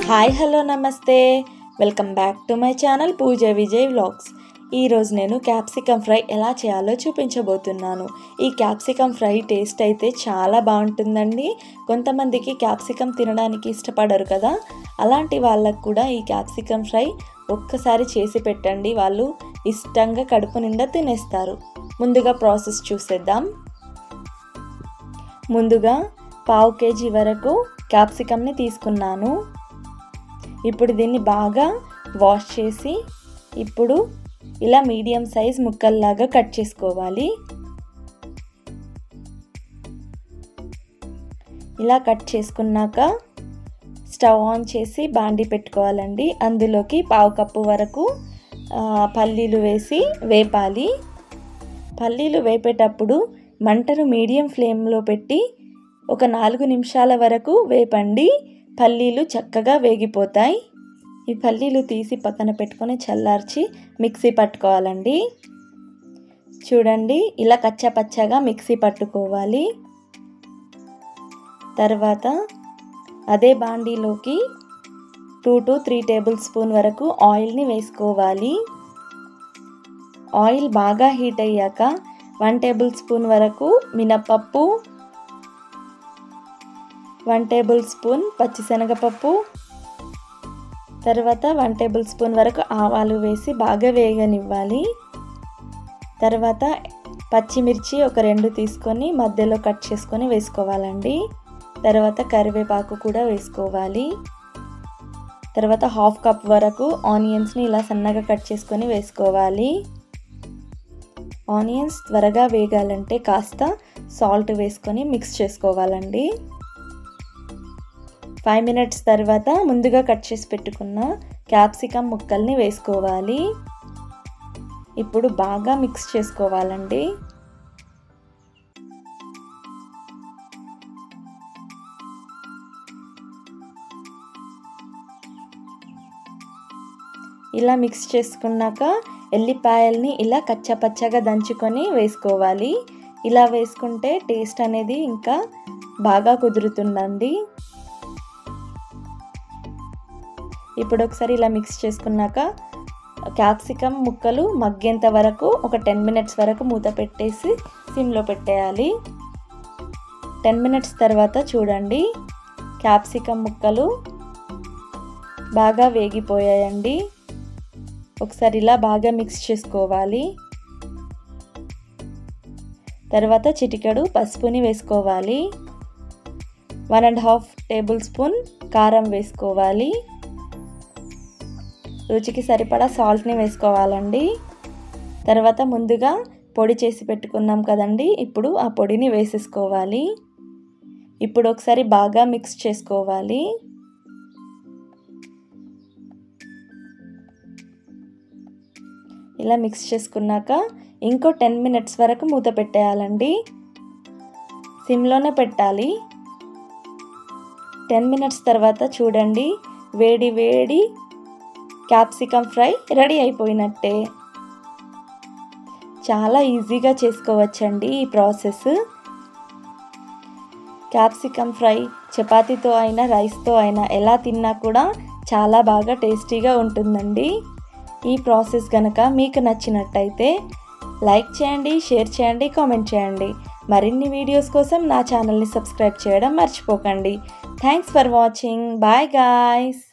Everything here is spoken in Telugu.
హాయ్ హలో నమస్తే welcome back to my channel Pooja Vijay vlogs. ఈరోజు నేను క్యాప్సికమ్ ఫ్రై ఎలా చేయాలో చూపించబోతున్నాను. ఈ క్యాప్సికమ్ ఫ్రై టేస్ట్ అయితే చాలా బాగుంటుందండి. కొంతమందికి క్యాప్సికమ్ తినడానికి ఇష్టపడరు కదా, అలాంటి వాళ్ళకు కూడా ఈ క్యాప్సికమ్ ఫ్రై ఒక్కసారి చేసి పెట్టండి, వాళ్ళు ఇష్టంగా కడుపు నిండా తినేస్తారు. ముందుగా ప్రాసెస్ చూసేద్దాం. ముందుగా 1/2 kg వరకు క్యాప్సికమ్ని తీసుకున్నాను. ఇప్పుడు దీన్ని బాగా వాష్ చేసి ఇప్పుడు ఇలా మీడియం సైజ్ ముక్కల్లాగా కట్ చేసుకోవాలి. ఇలా కట్ చేసుకున్నాక స్టవ్ ఆన్ చేసి బాండి పెట్టుకోవాలండి. అందులోకి 1/2 కప్పు వరకు పల్లీలు వేసి వేపాలి. పల్లీలు వేపేటప్పుడు మంటను మీడియం ఫ్లేమ్లో పెట్టి ఒక 4 నిమిషాల వరకు వేపండి. పల్లీలు చక్కగా వేగిపోతాయి. ఈ పల్లీలు తీసి పక్కన పెట్టుకొని చల్లార్చి మిక్సీ పట్టుకోవాలండి. చూడండి, ఇలా కచ్చాపచ్చాగా మిక్సీ పట్టుకోవాలి. తర్వాత అదే బాండీలోకి 2 to 3 టేబుల్ స్పూన్ వరకు ఆయిల్ని వేసుకోవాలి. ఆయిల్ బాగా హీట్ అయ్యాక 1 టేబుల్ స్పూన్ వరకు మినపప్పు, 1 టేబుల్ స్పూన్ పచ్చిశనగపప్పు, తర్వాత 1 టేబుల్ స్పూన్ వరకు ఆవాలు వేసి బాగా వేగనివ్వాలి. తర్వాత పచ్చిమిర్చి ఒక 2 తీసుకొని మధ్యలో కట్ చేసుకొని వేసుకోవాలండి. తర్వాత కరివేపాకు కూడా వేసుకోవాలి. తర్వాత 1/2 కప్ వరకు ఆనియన్స్ని ఇలా సన్నగా కట్ చేసుకొని వేసుకోవాలి. ఆనియన్స్ త్వరగా వేగాలంటే కాస్త సాల్ట్ వేసుకొని మిక్స్ చేసుకోవాలండి. 5 మినిట్స్ తర్వాత ముందుగా కట్ చేసి పెట్టుకున్న క్యాప్సికమ్ ముక్కల్ని వేసుకోవాలి. ఇప్పుడు బాగా మిక్స్ చేసుకోవాలండి. ఇలా మిక్స్ చేసుకున్నాక ఎల్లిపాయల్ని ఇలా కచ్చాపచ్చాగా దంచుకొని వేసుకోవాలి. ఇలా వేసుకుంటే టేస్ట్ అనేది ఇంకా బాగా కుదురుతుందండి. ఇప్పుడు ఒకసారి ఇలా మిక్స్ చేసుకున్నాక క్యాప్సికమ్ ముక్కలు మగ్గేంత వరకు ఒక 10 మినిట్స్ వరకు మూత పెట్టేసి సిమ్లో పెట్టేయాలి. 10 మినిట్స్ తర్వాత చూడండి, క్యాప్సికమ్ ముక్కలు బాగా వేగిపోయాయండి. ఒకసారి ఇలా బాగా మిక్స్ చేసుకోవాలి. తర్వాత చిటికెడు పసుపుని వేసుకోవాలి. 1.5 టేబుల్ స్పూన్ కారం వేసుకోవాలి. రుచికి సరిపడా సాల్ట్ని వేసుకోవాలండి. తర్వాత ముందుగా పొడి చేసి పెట్టుకున్నాం కదండి, ఇప్పుడు ఆ పొడిని వేసేసుకోవాలి. ఇప్పుడు ఒకసారి బాగా మిక్స్ చేసుకోవాలి. ఇలా మిక్స్ చేసుకున్నాక ఇంకో 10 మినిట్స్ వరకు మూత పెట్టేయాలండి. సిమ్లోనే పెట్టాలి. 10 మినిట్స్ తర్వాత చూడండి, వేడి వేడి క్యాప్సికమ్ ఫ్రై రెడీ అయిపోయినట్టే. చాలా ఈజీగా చేసుకోవచ్చండి ఈ ప్రాసెస్. క్యాప్సికమ్ ఫ్రై చపాతీతో అయినా రైస్తో అయినా ఎలా తిన్నా కూడా చాలా బాగా టేస్టీగా ఉంటుందండి. ఈ ప్రాసెస్ కనుక మీకు నచ్చినట్టయితే లైక్ చేయండి, షేర్ చేయండి, కామెంట్ చేయండి. మరిన్ని వీడియోస్ కోసం నా ఛానల్ని సబ్స్క్రైబ్ చేయడం మర్చిపోకండి. Thanks for watching. Bye guys.